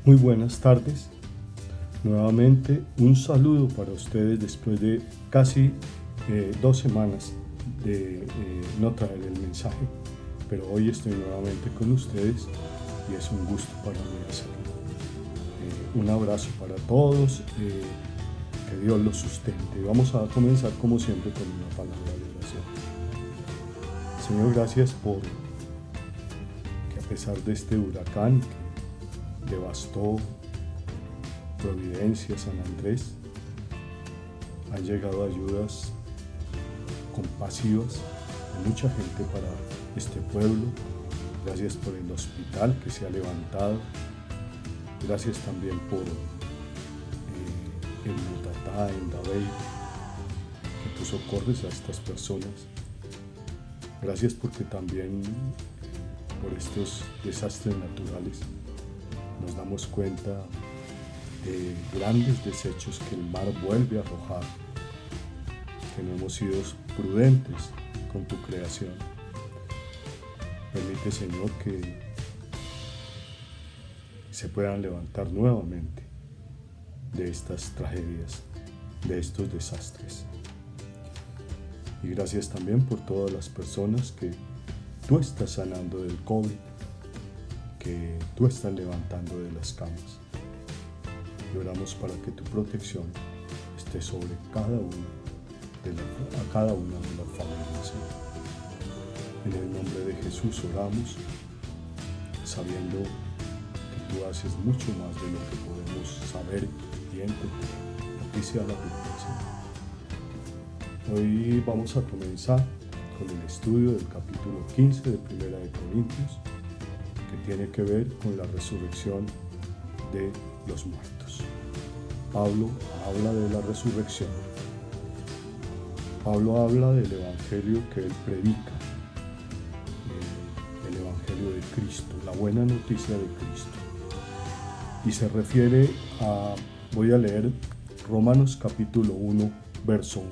Muy buenas tardes. Nuevamente un saludo para ustedes después de casi 2 semanas de no traer el mensaje, pero hoy estoy nuevamente con ustedes y es un gusto para mí hacerlo. Un abrazo para todos, que Dios los sustente. Vamos a comenzar como siempre con una palabra de oración. Señor, gracias por que a pesar de este huracán que devastó Providencia, San Andrés, han llegado ayudas compasivas de mucha gente para este pueblo. Gracias por el hospital que se ha levantado. Gracias también por el Mutatá en Dabey, que tú socorres a estas personas. Gracias porque también por estos desastres naturales nos damos cuenta de grandes desechos que el mar vuelve a arrojar, que no hemos sido prudentes con tu creación. Permite, Señor, que se puedan levantar nuevamente de estas tragedias, de estos desastres. Y gracias también por todas las personas que tú estás sanando del COVID, que tú estás levantando de las camas. Y oramos para que tu protección esté sobre cada una de las familias. En el nombre de Jesús oramos, sabiendo que tú haces mucho más de lo que podemos saber y entender. A ti sea la gloria. Hoy vamos a comenzar con el estudio del capítulo 15 de Primera de Corintios, que tiene que ver con la resurrección de los muertos. Pablo habla de la resurrección. Pablo habla del evangelio que él predica, el evangelio de Cristo, la buena noticia de Cristo. Y se refiere voy a leer Romanos capítulo 1, verso 1.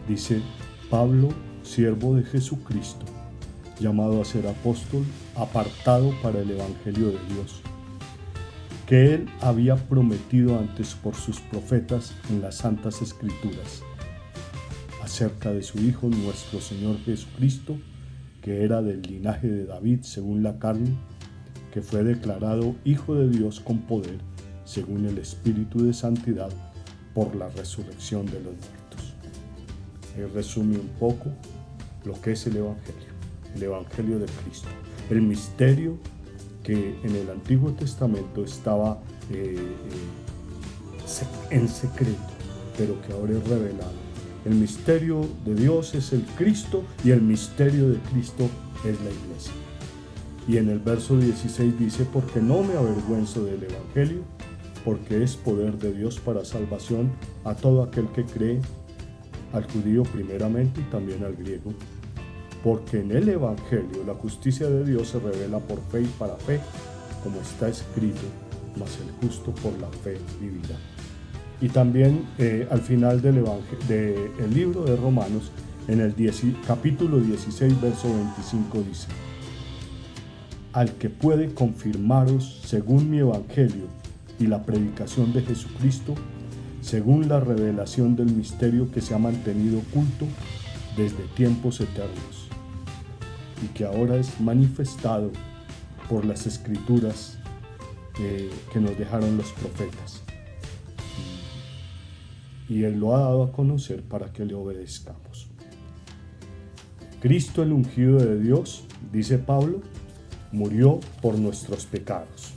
Dice: Pablo, siervo de Jesucristo, llamado a ser apóstol, apartado para el evangelio de Dios, que él había prometido antes por sus profetas en las santas escrituras, acerca de su Hijo nuestro Señor Jesucristo, que era del linaje de David según la carne, que fue declarado Hijo de Dios con poder, según el Espíritu de santidad, por la resurrección de los muertos. Él resume un poco lo que es el Evangelio de Cristo, el misterio que en el Antiguo Testamento estaba en secreto, pero que ahora es revelado. El misterio de Dios es el Cristo y el misterio de Cristo es la Iglesia. Y en el verso 16 dice: porque no me avergüenzo del Evangelio, porque es poder de Dios para salvación a todo aquel que cree, al judío primeramente y también al griego. Porque en el Evangelio la justicia de Dios se revela por fe y para fe, como está escrito: mas el justo por la fe vivirá. Y también al final del libro de Romanos, en el capítulo 16, verso 25 dice: al que puede confirmaros según mi Evangelio y la predicación de Jesucristo, según la revelación del misterio que se ha mantenido oculto desde tiempos eternos, y que ahora es manifestado por las escrituras que nos dejaron los profetas. Y Él lo ha dado a conocer para que le obedezcamos. Cristo, el ungido de Dios, dice Pablo, murió por nuestros pecados.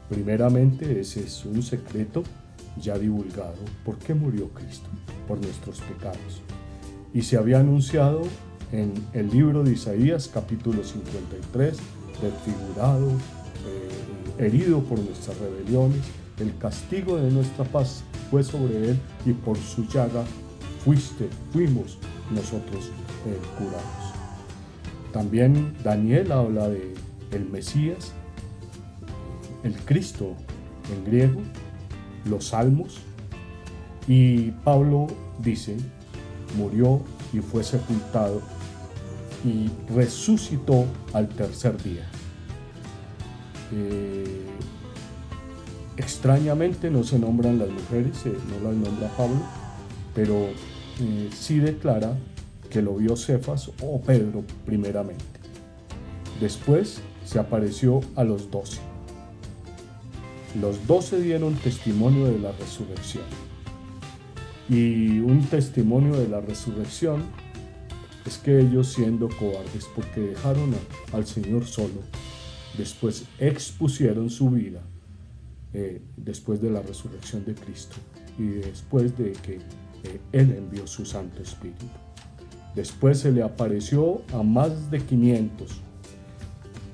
Primeramente, ese es un secreto ya divulgado. ¿Por qué murió Cristo? Por nuestros pecados. Y se había anunciado en el libro de Isaías, capítulo 53, desfigurado, herido por nuestras rebeliones, el castigo de nuestra paz fue sobre él y por su llaga fuimos nosotros curados. También Daniel habla de el Mesías, el Cristo en griego, los Salmos, y Pablo dice: murió y fue sepultado y resucitó al tercer día. Extrañamente no se nombran las mujeres, no las nombra Pablo, pero sí declara que lo vio Cefas o Pedro primeramente. Después se apareció a los 12. Los 12 dieron testimonio de la resurrección. Y un testimonio de la resurrección es que ellos, siendo cobardes porque dejaron al Señor solo, después expusieron su vida después de la resurrección de Cristo y después de que Él envió su Santo Espíritu. Después se le apareció a más de 500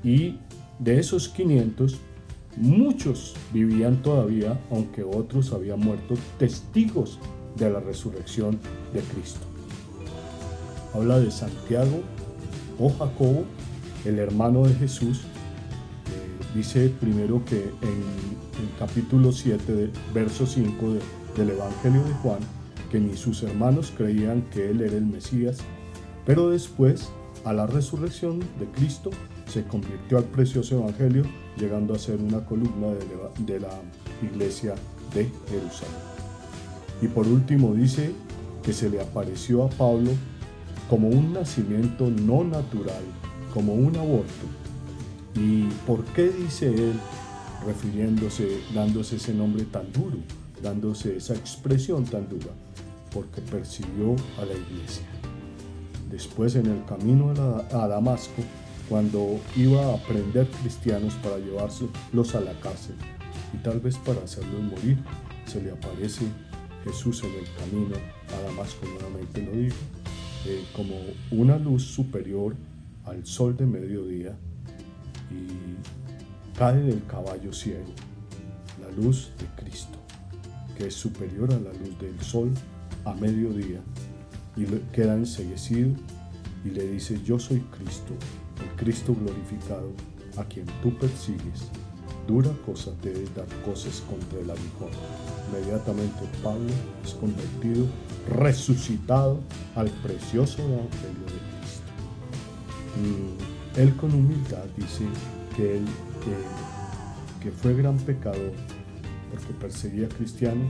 y de esos 500 muchos vivían todavía, aunque otros habían muerto, testigos de la resurrección de Cristo. Habla de Santiago o Jacobo, el hermano de Jesús. Dice primero que en el capítulo 7, verso 5 del Evangelio de Juan, que ni sus hermanos creían que él era el Mesías, pero después, a la resurrección de Cristo, se convirtió al precioso Evangelio, llegando a ser una columna de la iglesia de Jerusalén. Y por último dice que se le apareció a Pablo como un nacimiento no natural, como un aborto. ¿Y por qué dice él, refiriéndose, dándose ese nombre tan duro, dándose esa expresión tan dura? Porque persiguió a la iglesia. Después, en el camino a Damasco, cuando iba a prender cristianos para llevárselos a la cárcel y tal vez para hacerlos morir, se le aparece Jesús en el camino a Damasco, nuevamente lo digo, como una luz superior al sol de mediodía, y cae del caballo ciego la luz de Cristo, que es superior a la luz del sol a mediodía, y queda enceguecido y le dice: yo soy Cristo, el Cristo glorificado, a quien tú persigues. Dura cosa te es dar cosas contra el aguijón. Inmediatamente Pablo es convertido, resucitado al precioso Evangelio de Cristo. Y él con humildad dice que él que fue gran pecador porque perseguía a cristianos,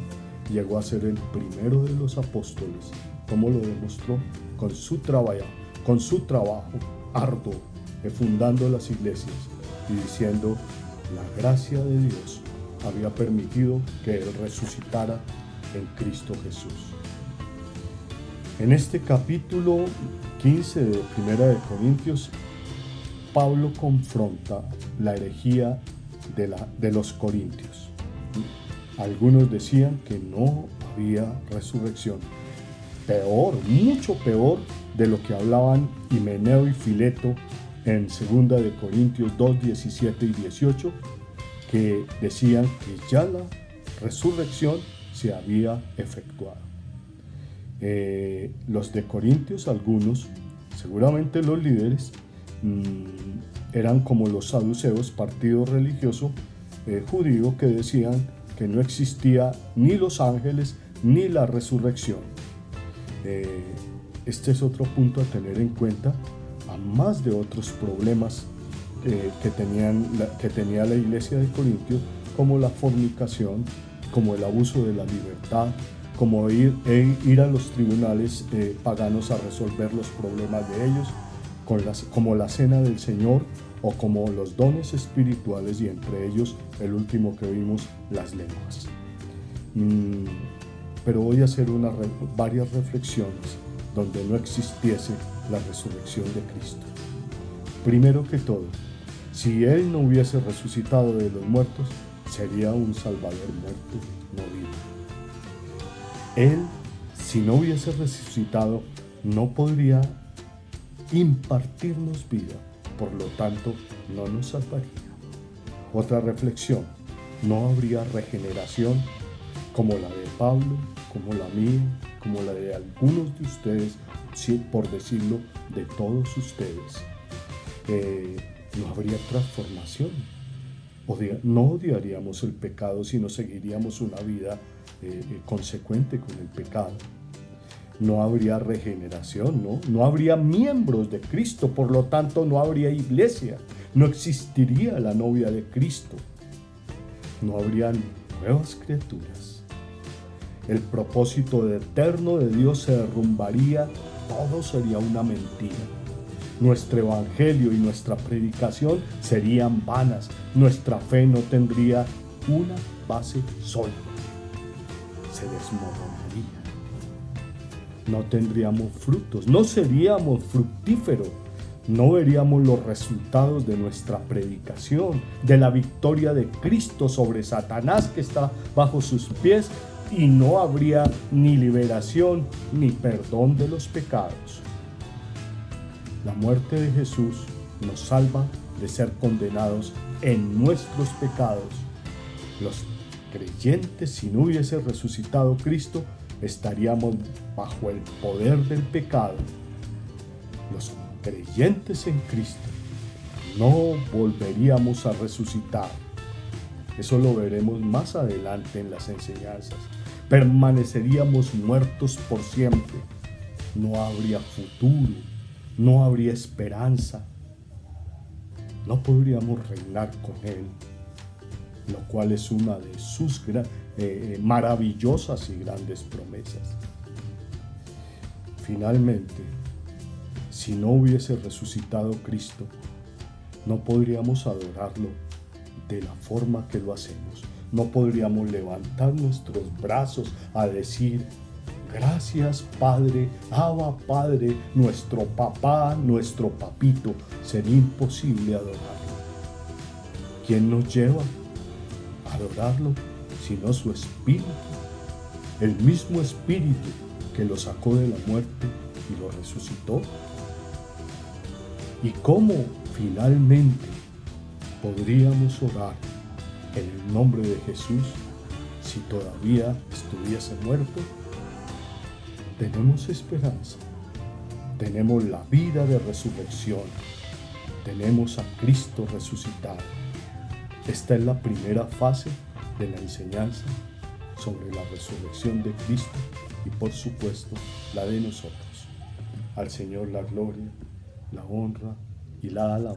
llegó a ser el primero de los apóstoles, como lo demostró con su trabajo arduo, fundando las iglesias y diciendo: la gracia de Dios había permitido que él resucitara en Cristo Jesús. En este capítulo 15 de Primera de Corintios, Pablo confronta la herejía de los corintios. Algunos decían que no había resurrección. Peor, mucho peor de lo que hablaban Himeneo y Fileto en 2 de Corintios 2, 17 y 18, que decían que ya la resurrección se había efectuado. Los de Corintios, algunos, seguramente los líderes, eran como los saduceos, partido religioso judío, que decían que no existía ni los ángeles ni la resurrección. Este es otro punto a tener en cuenta, a más de otros problemas que tenía la iglesia de Corintios, como la fornicación, como el abuso de la libertad, como ir a los tribunales paganos a resolver los problemas de ellos, como la cena del Señor, o como los dones espirituales, y entre ellos el último que vimos, las lenguas. Pero voy a hacer varias reflexiones donde no existiese la resurrección de Cristo. Primero que todo, si Él no hubiese resucitado de los muertos, sería un Salvador muerto, no vivo. Él, si no hubiese resucitado, no podría impartirnos vida, por lo tanto, no nos salvaría. Otra reflexión: no habría regeneración como la de Pablo, como la mía, como la de algunos de ustedes, por decirlo, de todos ustedes. No habría transformación. No odiaríamos el pecado, sino seguiríamos una vida consecuente con el pecado. No habría regeneración, no habría miembros de Cristo, por lo tanto no habría iglesia, no existiría la novia de Cristo, no habrían nuevas criaturas. El propósito eterno de Dios se derrumbaría, todo sería una mentira. Nuestro evangelio y nuestra predicación serían vanas, nuestra fe no tendría una base sólida, se desmoronaría. No tendríamos frutos, no seríamos fructíferos, no veríamos los resultados de nuestra predicación, de la victoria de Cristo sobre Satanás que está bajo sus pies, y no habría ni liberación ni perdón de los pecados. La muerte de Jesús nos salva de ser condenados en nuestros pecados. Los creyentes, si no hubiese resucitado Cristo, estaríamos bajo el poder del pecado. Los creyentes en Cristo no volveríamos a resucitar. Eso lo veremos más adelante en las enseñanzas. Permaneceríamos muertos por siempre. No habría futuro, no habría esperanza. No podríamos reinar con Él, lo cual es una de sus maravillosas y grandes promesas. Finalmente, si no hubiese resucitado Cristo, no podríamos adorarlo de la forma que lo hacemos. No podríamos levantar nuestros brazos a decir: gracias Padre, Abba Padre, nuestro papá, nuestro papito. Sería imposible adorarlo. ¿Quién nos lleva a adorarlo sino su Espíritu? El mismo Espíritu que lo sacó de la muerte y lo resucitó. ¿Y cómo finalmente podríamos orar en el nombre de Jesús si todavía estuviese muerto? Tenemos esperanza, tenemos la vida de resurrección, tenemos a Cristo resucitado. Esta es la primera fase de la enseñanza sobre la resurrección de Cristo y, por supuesto, la de nosotros. Al Señor la gloria, la honra y la alabanza.